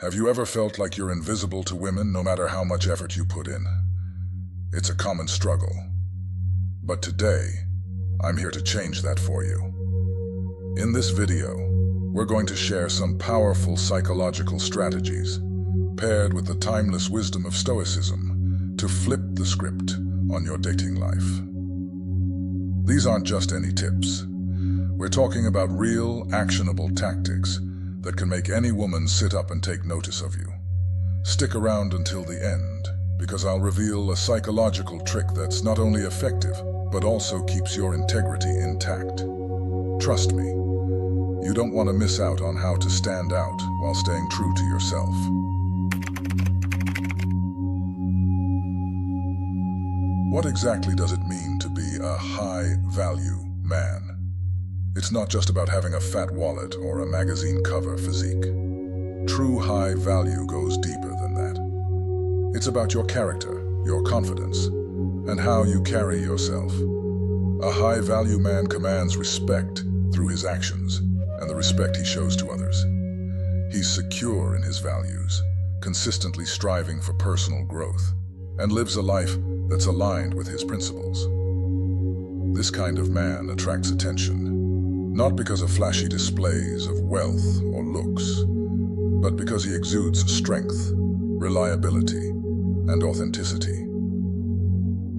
Have you ever felt like you're invisible to women no matter how much effort you put in? It's a common struggle. But today, I'm here to change that for you. In this video, we're going to share some powerful psychological strategies, paired with the timeless wisdom of Stoicism, to flip the script on your dating life. These aren't just any tips. We're talking about real, actionable tactics that can make any woman sit up and take notice of you. Stick around until the end, because I'll reveal a psychological trick that's not only effective, but also keeps your integrity intact. Trust me, you don't want to miss out on how to stand out while staying true to yourself. What exactly does it mean to be a high-value man? It's not just about having a fat wallet or a magazine cover physique. True high value goes deeper than that. It's about your character, your confidence, and how you carry yourself. A high value man commands respect through his actions and the respect he shows to others. He's secure in his values, consistently striving for personal growth, and lives a life that's aligned with his principles. This kind of man attracts attention, not because of flashy displays of wealth or looks, but because he exudes strength, reliability, and authenticity.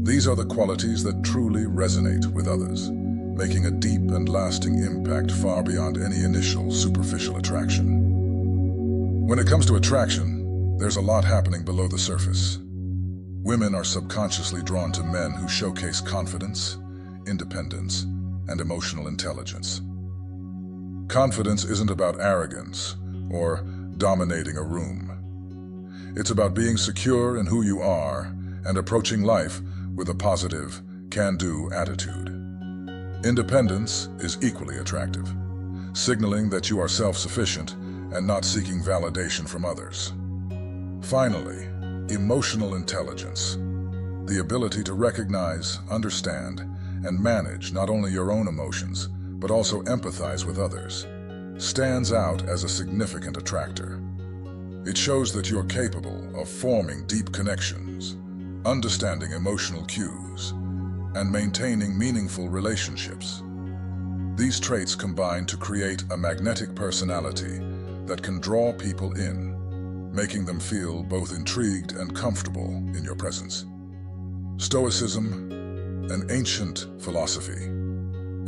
These are the qualities that truly resonate with others, making a deep and lasting impact far beyond any initial superficial attraction. When it comes to attraction, there's a lot happening below the surface. Women are subconsciously drawn to men who showcase confidence, independence, and emotional intelligence. Confidence isn't about arrogance or dominating a room. It's about being secure in who you are and approaching life with a positive, can-do attitude. Independence is equally attractive, signaling that you are self-sufficient and not seeking validation from others. Finally, emotional intelligence, the ability to recognize, understand, and manage not only your own emotions, but also empathize with others, stands out as a significant attractor. It shows that you're capable of forming deep connections, understanding emotional cues, and maintaining meaningful relationships. These traits combine to create a magnetic personality that can draw people in, making them feel both intrigued and comfortable in your presence. Stoicism, an ancient philosophy,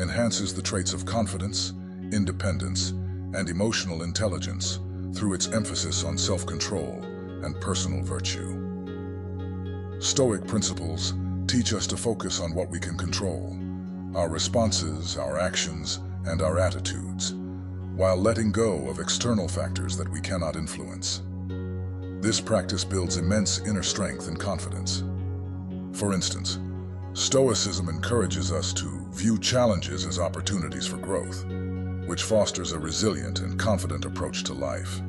enhances the traits of confidence, independence, and emotional intelligence through its emphasis on self-control and personal virtue. Stoic principles teach us to focus on what we can control, our responses, our actions, and our attitudes, while letting go of external factors that we cannot influence. This practice builds immense inner strength and confidence. For instance, Stoicism encourages us to view challenges as opportunities for growth, which fosters a resilient and confident approach to life.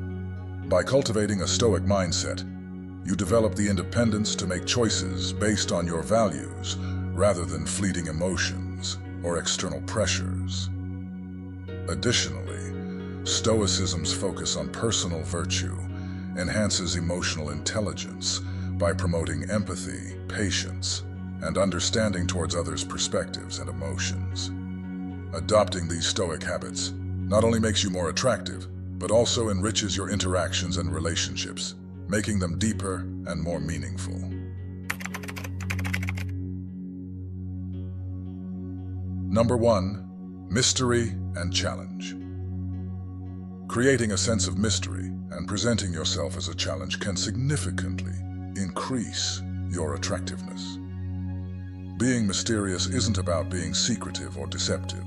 By cultivating a Stoic mindset, you develop the independence to make choices based on your values rather than fleeting emotions or external pressures. Additionally, Stoicism's focus on personal virtue enhances emotional intelligence by promoting empathy, patience, and understanding towards others' perspectives and emotions. Adopting these Stoic habits not only makes you more attractive, but also enriches your interactions and relationships, making them deeper and more meaningful. Number 1, mystery and challenge. Creating a sense of mystery and presenting yourself as a challenge can significantly increase your attractiveness. Being mysterious isn't about being secretive or deceptive.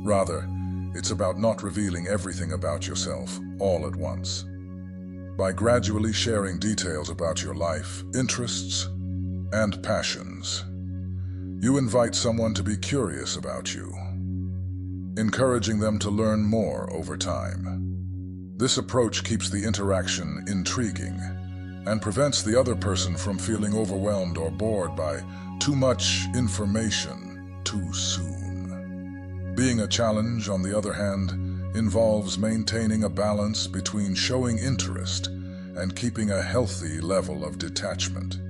Rather, it's about not revealing everything about yourself all at once. By gradually sharing details about your life, interests, and passions, you invite someone to be curious about you, encouraging them to learn more over time. This approach keeps the interaction intriguing and prevents the other person from feeling overwhelmed or bored by too much information too soon. Being a challenge, on the other hand, involves maintaining a balance between showing interest and keeping a healthy level of detachment.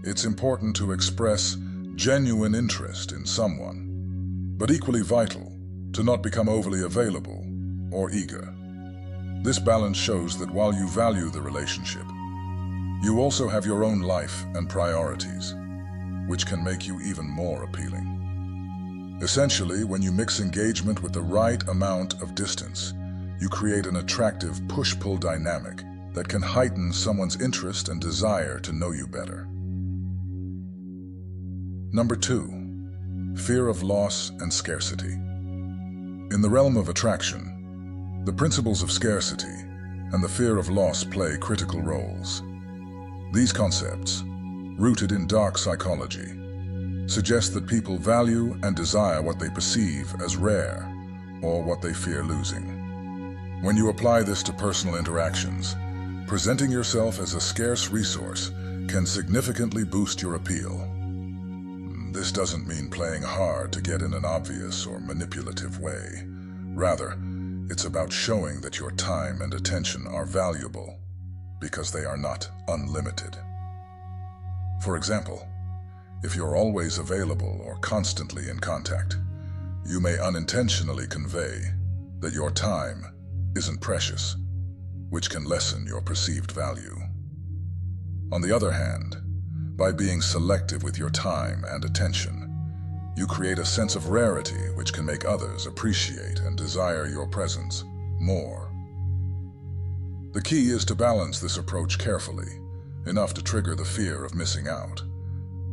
It's important to express genuine interest in someone, but equally vital to not become overly available or eager. This balance shows that while you value the relationship, you also have your own life and priorities, which can make you even more appealing. Essentially, when you mix engagement with the right amount of distance, you create an attractive push-pull dynamic that can heighten someone's interest and desire to know you better. Number 2, fear of loss and scarcity. In the realm of attraction, the principles of scarcity and the fear of loss play critical roles. These concepts, rooted in dark psychology, suggest that people value and desire what they perceive as rare or what they fear losing. When you apply this to personal interactions, presenting yourself as a scarce resource can significantly boost your appeal. This doesn't mean playing hard to get in an obvious or manipulative way. Rather, it's about showing that your time and attention are valuable because they are not unlimited. For example, if you're always available or constantly in contact, you may unintentionally convey that your time isn't precious, which can lessen your perceived value. On the other hand, by being selective with your time and attention, you create a sense of rarity which can make others appreciate and desire your presence more. The key is to balance this approach carefully, enough to trigger the fear of missing out,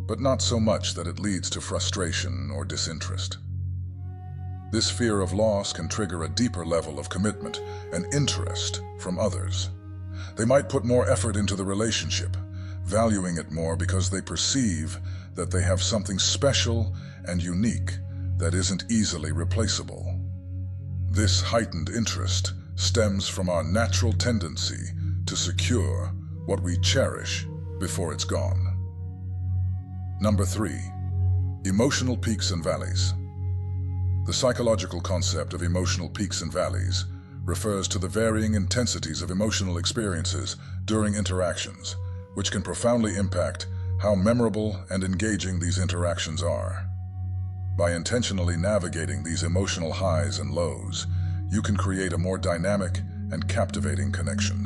but not so much that it leads to frustration or disinterest. This fear of loss can trigger a deeper level of commitment and interest from others. They might put more effort into the relationship, valuing it more because they perceive that they have something special and unique that isn't easily replaceable. This heightened interest stems from our natural tendency to secure what we cherish before it's gone. Number 3, emotional peaks and valleys. The psychological concept of emotional peaks and valleys refers to the varying intensities of emotional experiences during interactions, which can profoundly impact how memorable and engaging these interactions are. By intentionally navigating these emotional highs and lows, you can create a more dynamic and captivating connection.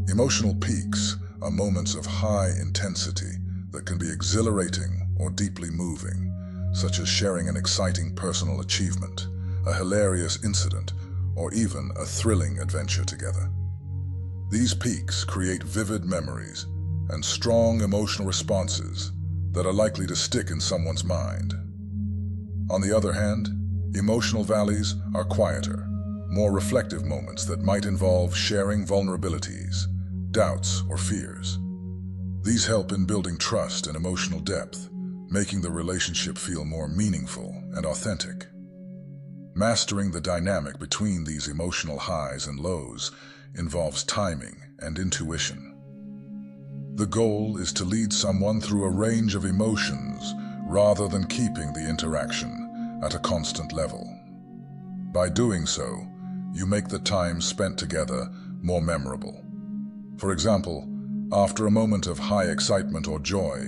Emotional peaks are moments of high intensity that can be exhilarating or deeply moving, such as sharing an exciting personal achievement, a hilarious incident, or even a thrilling adventure together. These peaks create vivid memories and strong emotional responses that are likely to stick in someone's mind. On the other hand, emotional valleys are quieter, more reflective moments that might involve sharing vulnerabilities, doubts, or fears. These help in building trust and emotional depth, making the relationship feel more meaningful and authentic. Mastering the dynamic between these emotional highs and lows involves timing and intuition. The goal is to lead someone through a range of emotions rather than keeping the interaction at a constant level. By doing so, you make the time spent together more memorable. For example, after a moment of high excitement or joy,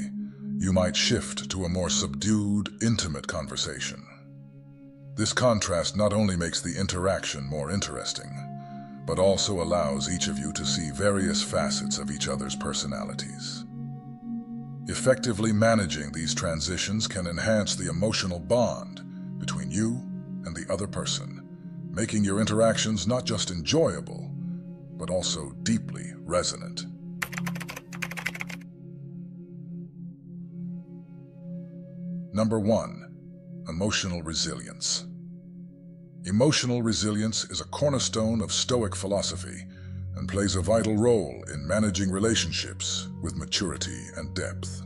you might shift to a more subdued, intimate conversation. This contrast not only makes the interaction more interesting, but also allows each of you to see various facets of each other's personalities. Effectively managing these transitions can enhance the emotional bond between you and the other person, making your interactions not just enjoyable, but also deeply resonant. Number 1, emotional resilience. Emotional resilience is a cornerstone of Stoic philosophy and plays a vital role in managing relationships with maturity and depth.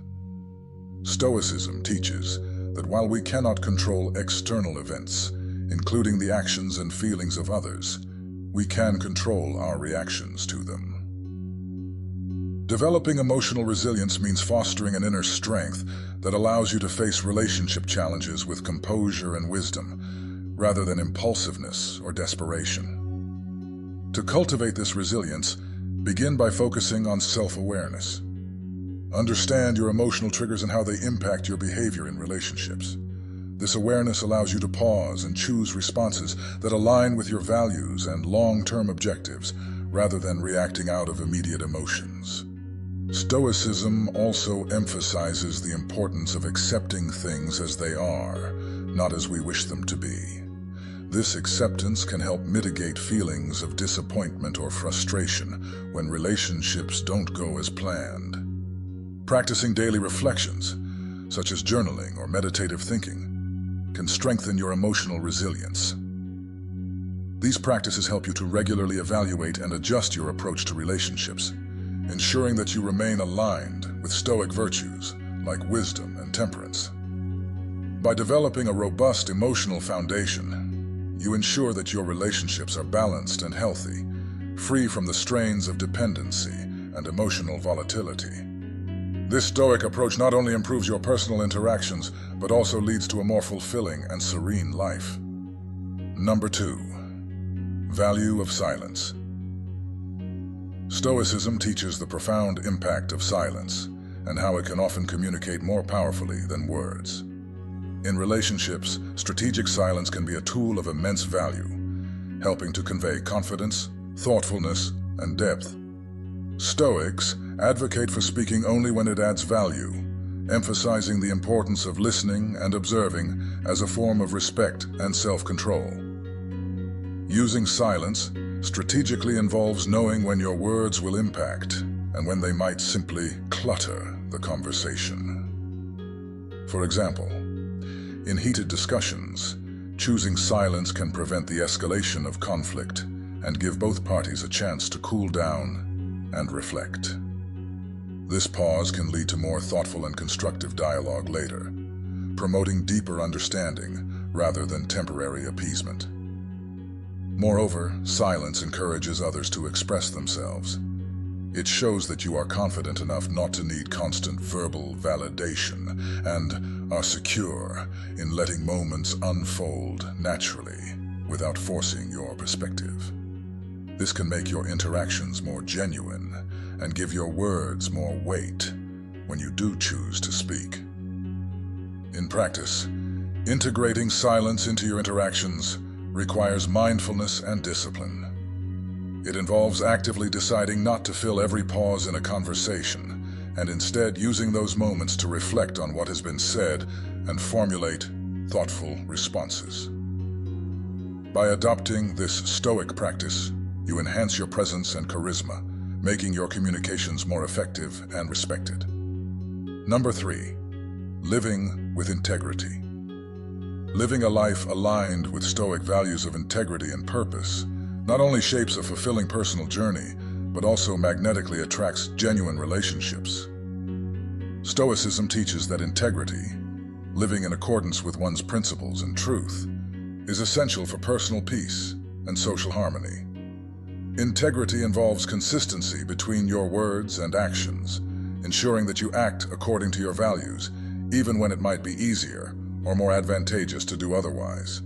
Stoicism teaches that while we cannot control external events, including the actions and feelings of others, we can control our reactions to them. Developing emotional resilience means fostering an inner strength that allows you to face relationship challenges with composure and wisdom, rather than impulsiveness or desperation. To cultivate this resilience, Begin by focusing on self-awareness. Understand your emotional triggers and how they impact your behavior in relationships. This awareness allows you to pause and choose responses that align with your values and long-term objectives, rather than reacting out of immediate emotions. Stoicism also emphasizes the importance of accepting things as they are, not as we wish them to be. This acceptance can help mitigate feelings of disappointment or frustration when relationships don't go as planned. Practicing daily reflections, such as journaling or meditative thinking, can strengthen your emotional resilience. These practices help you to regularly evaluate and adjust your approach to relationships, ensuring that you remain aligned with Stoic virtues like wisdom and temperance. By developing a robust emotional foundation, you ensure that your relationships are balanced and healthy, free from the strains of dependency and emotional volatility. This Stoic approach not only improves your personal interactions, but also leads to a more fulfilling and serene life. Number 2. Value of silence. Stoicism teaches the profound impact of silence and how it can often communicate more powerfully than words. In relationships, strategic silence can be a tool of immense value, helping to convey confidence, thoughtfulness, and depth. Stoics advocate for speaking only when it adds value, emphasizing the importance of listening and observing as a form of respect and self-control. Using silence strategically involves knowing when your words will impact and when they might simply clutter the conversation. For example, in heated discussions, choosing silence can prevent the escalation of conflict and give both parties a chance to cool down and reflect. This pause can lead to more thoughtful and constructive dialogue later, promoting deeper understanding rather than temporary appeasement. Moreover, silence encourages others to express themselves. It shows that you are confident enough not to need constant verbal validation and are secure in letting moments unfold naturally without forcing your perspective. This can make your interactions more genuine and give your words more weight when you do choose to speak. In practice, integrating silence into your interactions requires mindfulness and discipline. It involves actively deciding not to fill every pause in a conversation, and instead using those moments to reflect on what has been said and formulate thoughtful responses. By adopting this Stoic practice, you enhance your presence and charisma, making your communications more effective and respected. Number 3. Living with integrity. Living a life aligned with Stoic values of integrity and purpose not only shapes a fulfilling personal journey, but also magnetically attracts genuine relationships. Stoicism teaches that integrity, living in accordance with one's principles and truth, is essential for personal peace and social harmony. Integrity involves consistency between your words and actions, ensuring that you act according to your values, even when it might be easier or more advantageous to do otherwise.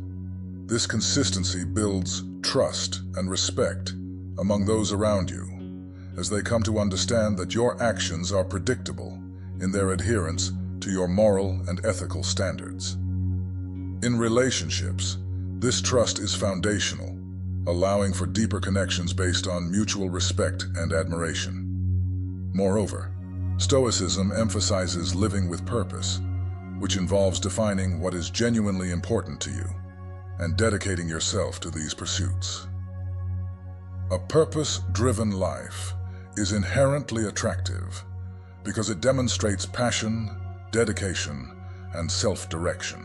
This consistency builds trust and respect among those around you, as they come to understand that your actions are predictable in their adherence to your moral and ethical standards. In relationships, this trust is foundational, allowing for deeper connections based on mutual respect and admiration. Moreover, Stoicism emphasizes living with purpose, which involves defining what is genuinely important to you and dedicating yourself to these pursuits. A purpose-driven life is inherently attractive because it demonstrates passion, dedication, and self-direction.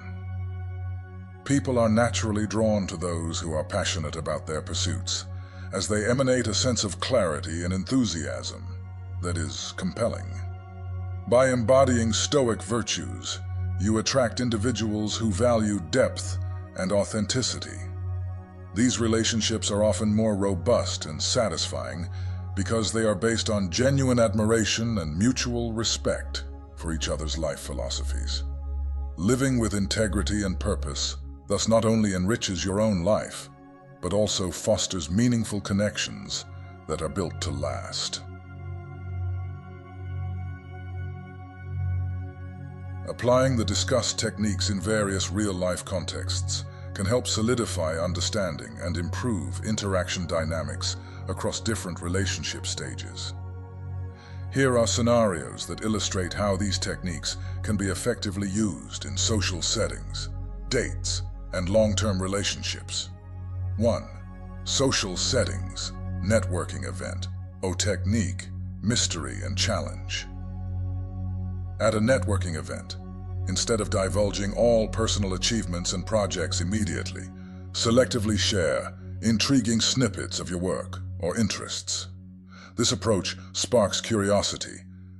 People are naturally drawn to those who are passionate about their pursuits, as they emanate a sense of clarity and enthusiasm that is compelling. By embodying Stoic virtues, you attract individuals who value depth and authenticity. These relationships are often more robust and satisfying because they are based on genuine admiration and mutual respect for each other's life philosophies. Living with integrity and purpose thus not only enriches your own life, but also fosters meaningful connections that are built to last. Applying the discussed techniques in various real-life contexts can help solidify understanding and improve interaction dynamics across different relationship stages. Here are scenarios that illustrate how these techniques can be effectively used in social settings, dates, and long-term relationships. 1. Social settings, networking event, technique, mystery and challenge. At a networking event, instead of divulging all personal achievements and projects immediately, selectively share intriguing snippets of your work or interests. This approach sparks curiosity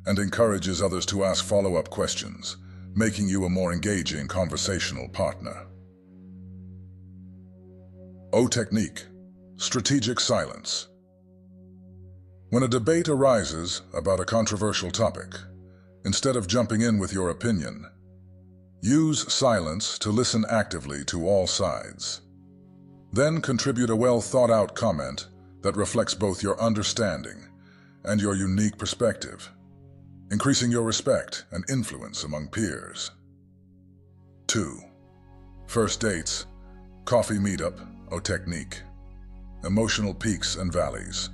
and encourages others to ask follow-up questions, making you a more engaging conversational partner. Technique, strategic silence. When a debate arises about a controversial topic, instead of jumping in with your opinion, use silence to listen actively to all sides. Then contribute a well-thought-out comment that reflects both your understanding and your unique perspective, increasing your respect and influence among peers. 2. First dates, coffee meetup, technique, emotional peaks and valleys.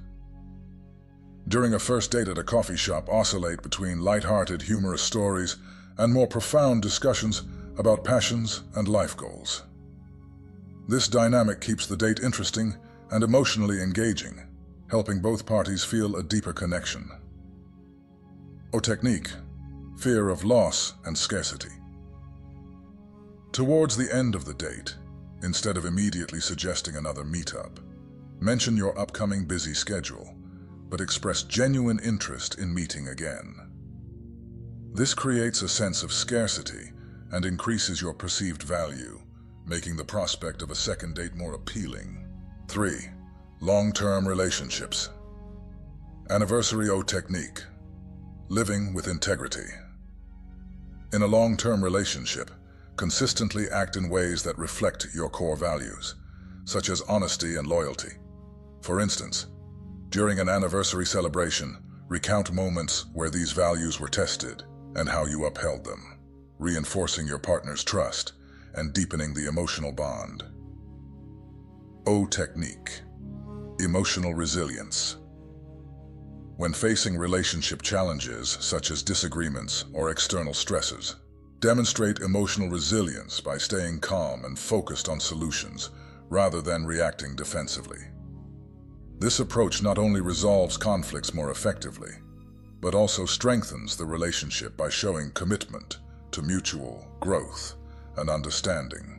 During a first date at a coffee shop, oscillate between light-hearted, humorous stories and more profound discussions about passions and life goals. This dynamic keeps the date interesting and emotionally engaging, helping both parties feel a deeper connection. Technique, fear of loss and scarcity. Towards the end of the date, instead of immediately suggesting another meetup, mention your upcoming busy schedule, but express genuine interest in meeting again. This creates a sense of scarcity and increases your perceived value, making the prospect of a second date more appealing. 3. Long-term relationships. Anniversary technique, living with integrity. In a long-term relationship, consistently act in ways that reflect your core values, such as honesty and loyalty. For instance, during an anniversary celebration, recount moments where these values were tested and how you upheld them, reinforcing your partner's trust and deepening the emotional bond. Technique, emotional resilience. When facing relationship challenges such as disagreements or external stresses, demonstrate emotional resilience by staying calm and focused on solutions rather than reacting defensively. This approach not only resolves conflicts more effectively, but also strengthens the relationship by showing commitment to mutual growth and understanding.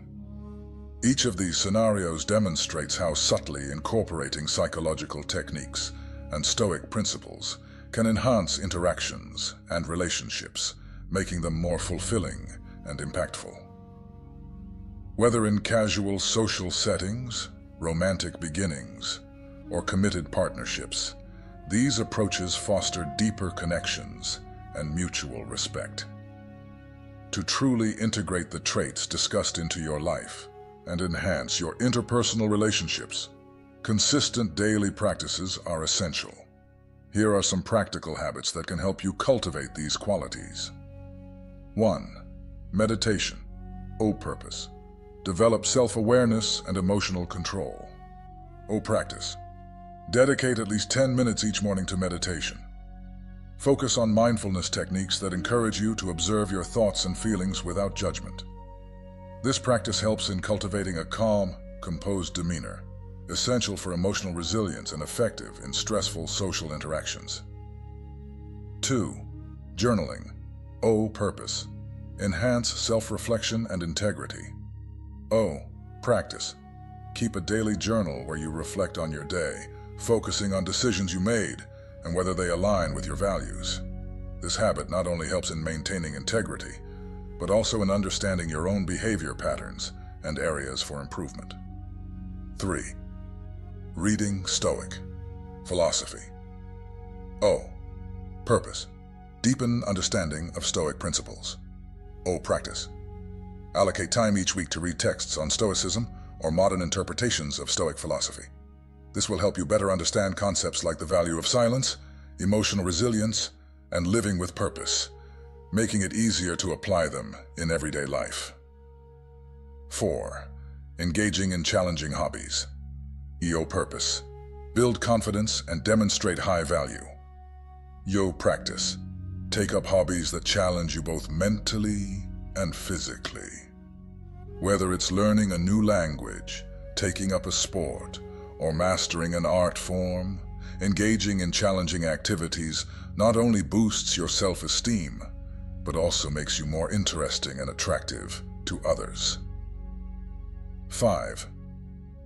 Each of these scenarios demonstrates how subtly incorporating psychological techniques and Stoic principles can enhance interactions and relationships, making them more fulfilling and impactful. Whether in casual social settings, romantic beginnings, or committed partnerships, these approaches foster deeper connections and mutual respect. To truly integrate the traits discussed into your life and enhance your interpersonal relationships, consistent daily practices are essential. Here are some practical habits that can help you cultivate these qualities. 1. Meditation. Purpose. Develop self-awareness and emotional control. Practice. Dedicate at least 10 minutes each morning to meditation. Focus on mindfulness techniques that encourage you to observe your thoughts and feelings without judgment. This practice helps in cultivating a calm, composed demeanor, essential for emotional resilience and effective in stressful social interactions. 2. Journaling. Purpose. Enhance self-reflection and integrity. Practice. Keep a daily journal where you reflect on your day, focusing on decisions you made and whether they align with your values. This habit not only helps in maintaining integrity, but also in understanding your own behavior patterns and areas for improvement. 3. Reading Stoic. Philosophy. Purpose. Deepen understanding of Stoic principles. Practice. Allocate time each week to read texts on Stoicism or modern interpretations of Stoic philosophy. This will help you better understand concepts like the value of silence, emotional resilience, and living with purpose, making it easier to apply them in everyday life. 4. Engaging in challenging hobbies. EO purpose. Build confidence and demonstrate high value. Yo practice. Take up hobbies that challenge you both mentally and physically. Whether it's learning a new language, taking up a sport, or mastering an art form, engaging in challenging activities not only boosts your self-esteem, but also makes you more interesting and attractive to others. 5.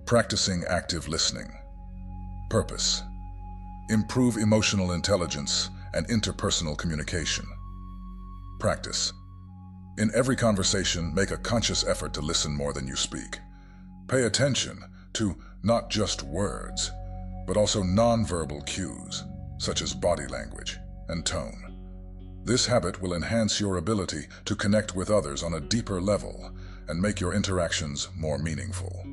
Practicing active listening. Purpose. Improve emotional intelligence and interpersonal communication. Practice. In every conversation, make a conscious effort to listen more than you speak. Pay attention to not just words, but also nonverbal cues, such as body language and tone. This habit will enhance your ability to connect with others on a deeper level and make your interactions more meaningful.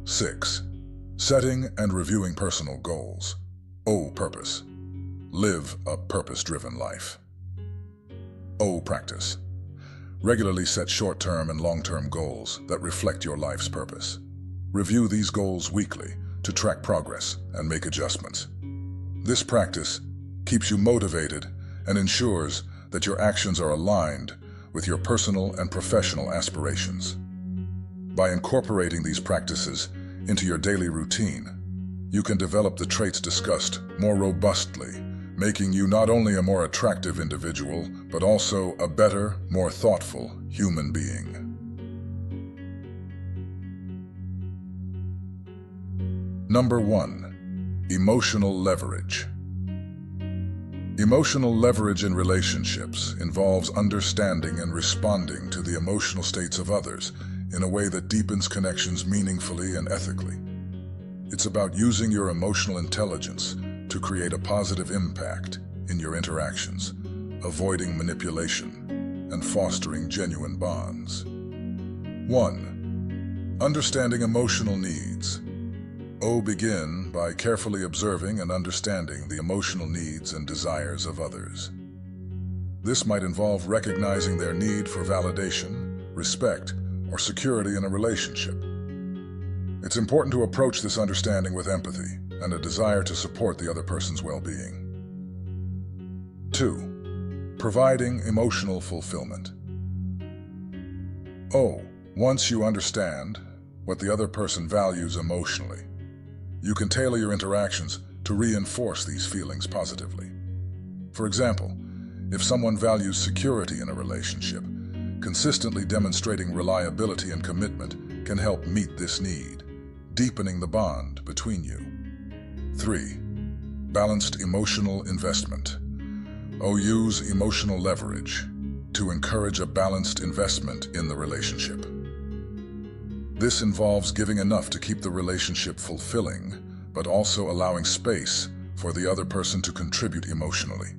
6. Setting and reviewing personal goals. O purpose. Live a purpose-driven life. O practice. Regularly set short-term and long-term goals that reflect your life's purpose. Review these goals weekly to track progress and make adjustments. This practice keeps you motivated and ensures that your actions are aligned with your personal and professional aspirations. By incorporating these practices into your daily routine, you can develop the traits discussed more robustly, making you not only a more attractive individual, but also a better, more thoughtful human being. Number 1. Emotional leverage. Emotional leverage in relationships involves understanding and responding to the emotional states of others in a way that deepens connections meaningfully and ethically. It's about using your emotional intelligence to create a positive impact in your interactions, avoiding manipulation, and fostering genuine bonds. 1. Understanding emotional needs. Begin by carefully observing and understanding the emotional needs and desires of others. This might involve recognizing their need for validation, respect, or security in a relationship. It's important to approach this understanding with empathy and a desire to support the other person's well-being. 2. Providing emotional fulfillment. Once you understand what the other person values emotionally, you can tailor your interactions to reinforce these feelings positively. For example, if someone values security in a relationship, consistently demonstrating reliability and commitment can help meet this need, deepening the bond between you. 3. Balanced emotional investment. Use emotional leverage to encourage a balanced investment in the relationship. This involves giving enough to keep the relationship fulfilling, but also allowing space for the other person to contribute emotionally.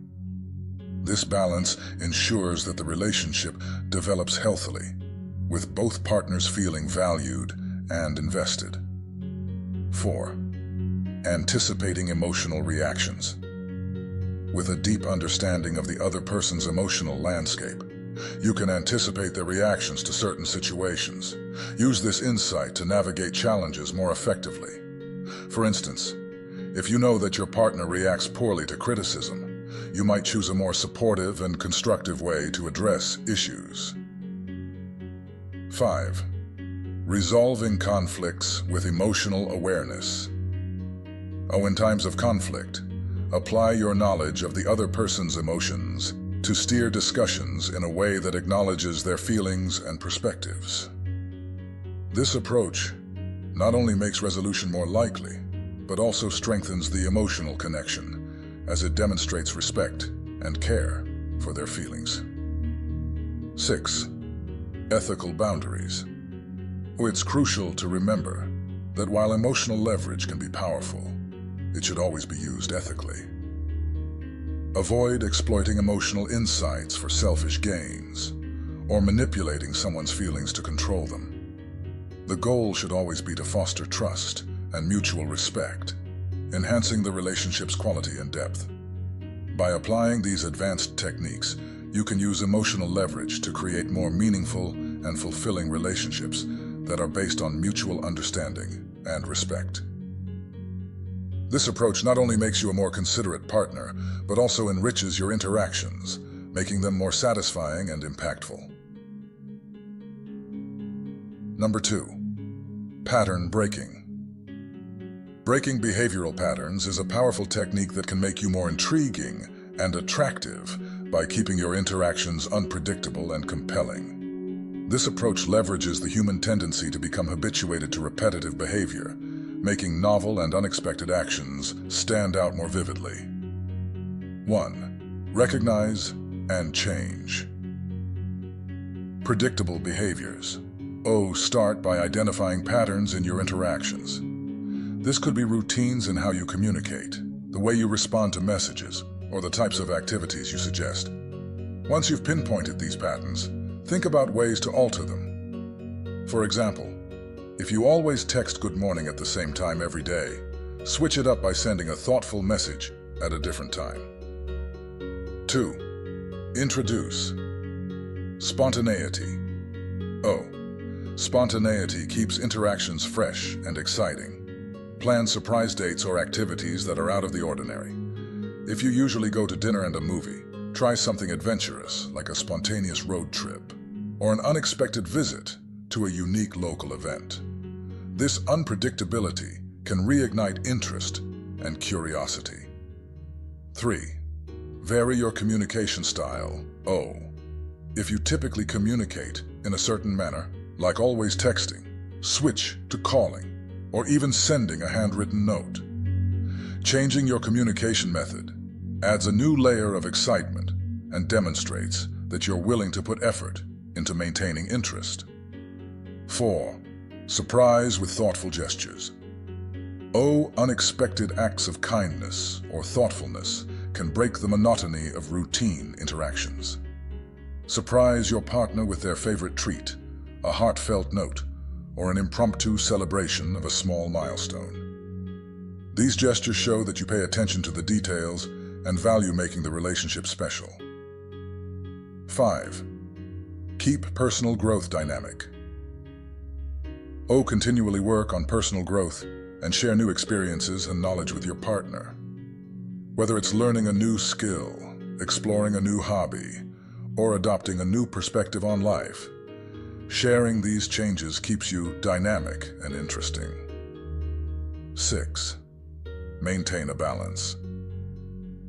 This balance ensures that the relationship develops healthily, with both partners feeling valued and invested. 4. Anticipating emotional reactions. With a deep understanding of the other person's emotional landscape, you can anticipate their reactions to certain situations. Use this insight to navigate challenges more effectively. For instance, if you know that your partner reacts poorly to criticism, you might choose a more supportive and constructive way to address issues. 5. Resolving conflicts with emotional awareness. In times of conflict, apply your knowledge of the other person's emotions to steer discussions in a way that acknowledges their feelings and perspectives. This approach not only makes resolution more likely, but also strengthens the emotional connection as it demonstrates respect and care for their feelings. 6. Ethical boundaries. It's crucial to remember that while emotional leverage can be powerful, it should always be used ethically. Avoid exploiting emotional insights for selfish gains or manipulating someone's feelings to control them. The goal should always be to foster trust and mutual respect, enhancing the relationship's quality and depth. By applying these advanced techniques, you can use emotional leverage to create more meaningful and fulfilling relationships that are based on mutual understanding and respect. This approach not only makes you a more considerate partner, but also enriches your interactions, making them more satisfying and impactful. Number 2. Pattern breaking. Breaking behavioral patterns is a powerful technique that can make you more intriguing and attractive by keeping your interactions unpredictable and compelling. This approach leverages the human tendency to become habituated to repetitive behavior, making novel and unexpected actions stand out more vividly. 1. Recognize and change. Predictable behaviors. Start by identifying patterns in your interactions. This could be routines in how you communicate, the way you respond to messages, or the types of activities you suggest. Once you've pinpointed these patterns, think about ways to alter them. For example, if you always text good morning at the same time every day, switch it up by sending a thoughtful message at a different time. 2. Introduce. Spontaneity. Spontaneity keeps interactions fresh and exciting. Plan surprise dates or activities that are out of the ordinary. If you usually go to dinner and a movie, try something adventurous like a spontaneous road trip or an unexpected visit to a unique local event. This unpredictability can reignite interest and curiosity. 3. Vary your communication style. If you typically communicate in a certain manner, like always texting, switch to calling, or even sending a handwritten note. Changing your communication method adds a new layer of excitement and demonstrates that you're willing to put effort into maintaining interest. 4. Surprise with thoughtful gestures. Unexpected acts of kindness or thoughtfulness can break the monotony of routine interactions. Surprise your partner with their favorite treat, a heartfelt note, or an impromptu celebration of a small milestone. These gestures show that you pay attention to the details and value making the relationship special. 5. Keep personal growth dynamic. Continually work on personal growth and share new experiences and knowledge with your partner. Whether it's learning a new skill, exploring a new hobby, or adopting a new perspective on life, sharing these changes keeps you dynamic and interesting. 6. Maintain a balance.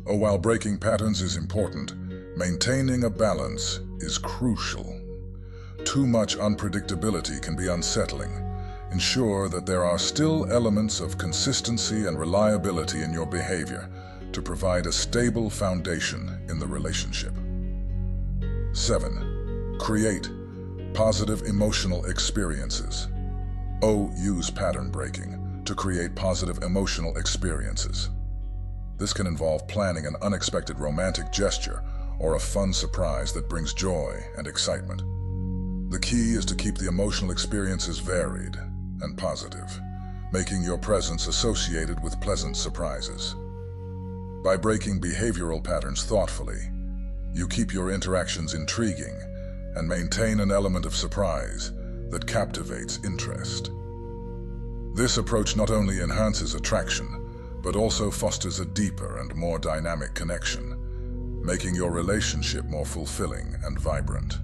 While breaking patterns is important, maintaining a balance is crucial. Too much unpredictability can be unsettling. Ensure that there are still elements of consistency and reliability in your behavior to provide a stable foundation in the relationship. 7. Create positive emotional experiences. Use pattern breaking to create positive emotional experiences. This can involve planning an unexpected romantic gesture or a fun surprise that brings joy and excitement. The key is to keep the emotional experiences varied and positive, making your presence associated with pleasant surprises. By breaking behavioral patterns thoughtfully, you keep your interactions intriguing and maintain an element of surprise that captivates interest. This approach not only enhances attraction, but also fosters a deeper and more dynamic connection, making your relationship more fulfilling and vibrant.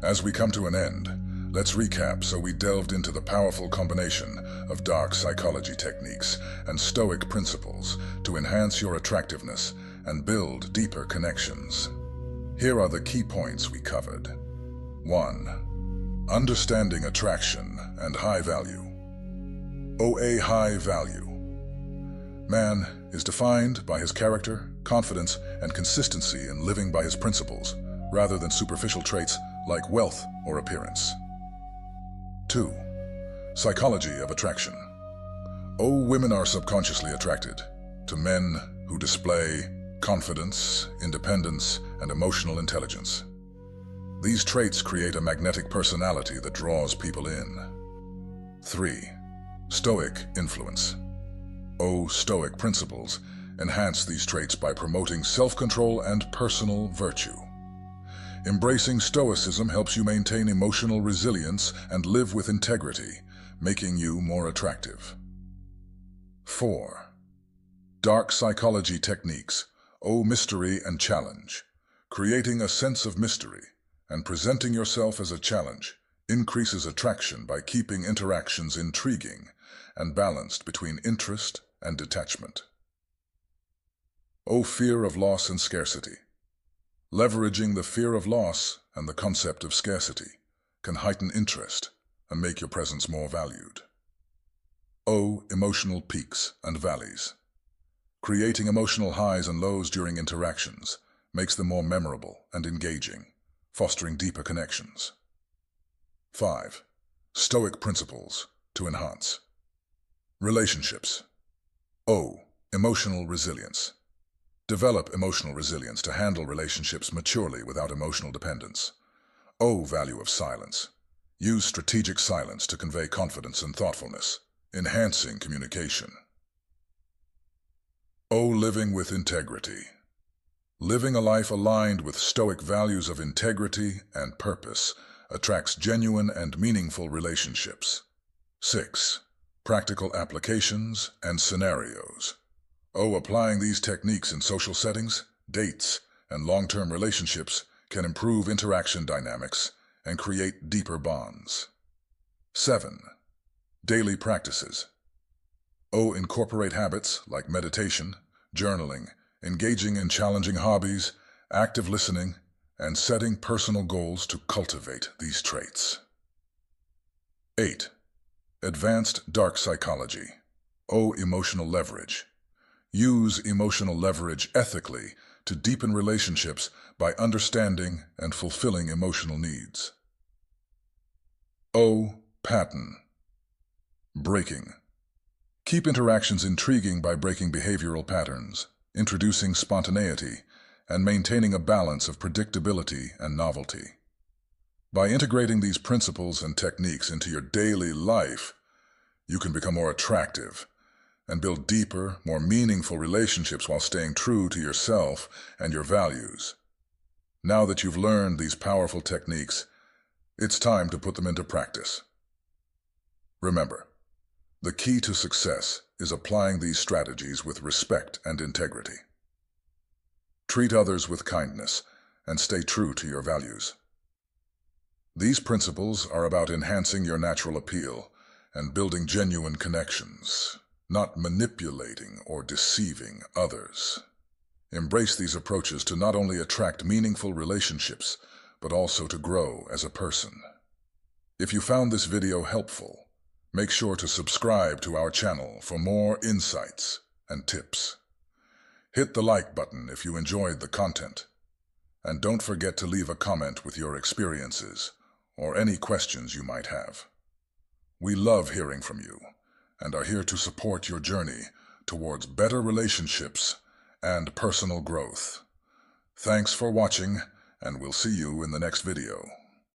As we come to an end, let's recap. So we delved into the powerful combination of dark psychology techniques and Stoic principles to enhance your attractiveness and build deeper connections. Here are the key points we covered. 1. Understanding attraction and high value. A high value. Man is defined by his character, confidence, and consistency in living by his principles, rather than superficial traits like wealth or appearance. 2. Psychology of attraction. Women are subconsciously attracted to men who display confidence, independence, and emotional intelligence. These traits create a magnetic personality that draws people in. 3. Stoic influence. Stoic principles enhance these traits by promoting self-control and personal virtue. Embracing Stoicism helps you maintain emotional resilience and live with integrity, making you more attractive. 4. Dark psychology techniques. Mystery and challenge. Creating a sense of mystery and presenting yourself as a challenge increases attraction by keeping interactions intriguing and balanced between interest and detachment. Fear of loss and scarcity. Leveraging the fear of loss and the concept of scarcity can heighten interest and make your presence more valued. Emotional peaks and valleys. Creating emotional highs and lows during interactions makes them more memorable and engaging, fostering deeper connections. 5. Stoic principles to enhance relationships. Emotional resilience. Develop emotional resilience to handle relationships maturely without emotional dependence. Value of silence. Use strategic silence to convey confidence and thoughtfulness, enhancing communication. Living with integrity. Living a life aligned with Stoic values of integrity and purpose attracts genuine and meaningful relationships. 6. Practical applications and scenarios. Applying these techniques in social settings, dates, and long-term relationships can improve interaction dynamics and create deeper bonds. 7. Daily practices. Incorporate habits like meditation, journaling, engaging in challenging hobbies, active listening, and setting personal goals to cultivate these traits. 8. Advanced dark psychology. Emotional leverage. Use emotional leverage ethically to deepen relationships by understanding and fulfilling emotional needs. Pattern. Breaking. Keep interactions intriguing by breaking behavioral patterns, introducing spontaneity, and maintaining a balance of predictability and novelty. By integrating these principles and techniques into your daily life, you can become more attractive and build deeper, more meaningful relationships while staying true to yourself and your values. Now that you've learned these powerful techniques, it's time to put them into practice. Remember, the key to success is applying these strategies with respect and integrity. Treat others with kindness and stay true to your values. These principles are about enhancing your natural appeal and building genuine connections, not manipulating or deceiving others. Embrace these approaches to not only attract meaningful relationships, but also to grow as a person. If you found this video helpful, make sure to subscribe to our channel for more insights and tips. Hit the like button if you enjoyed the content, and don't forget to leave a comment with your experiences or any questions you might have. We love hearing from you and are here to support your journey towards better relationships and personal growth. Thanks for watching, and we'll see you in the next video.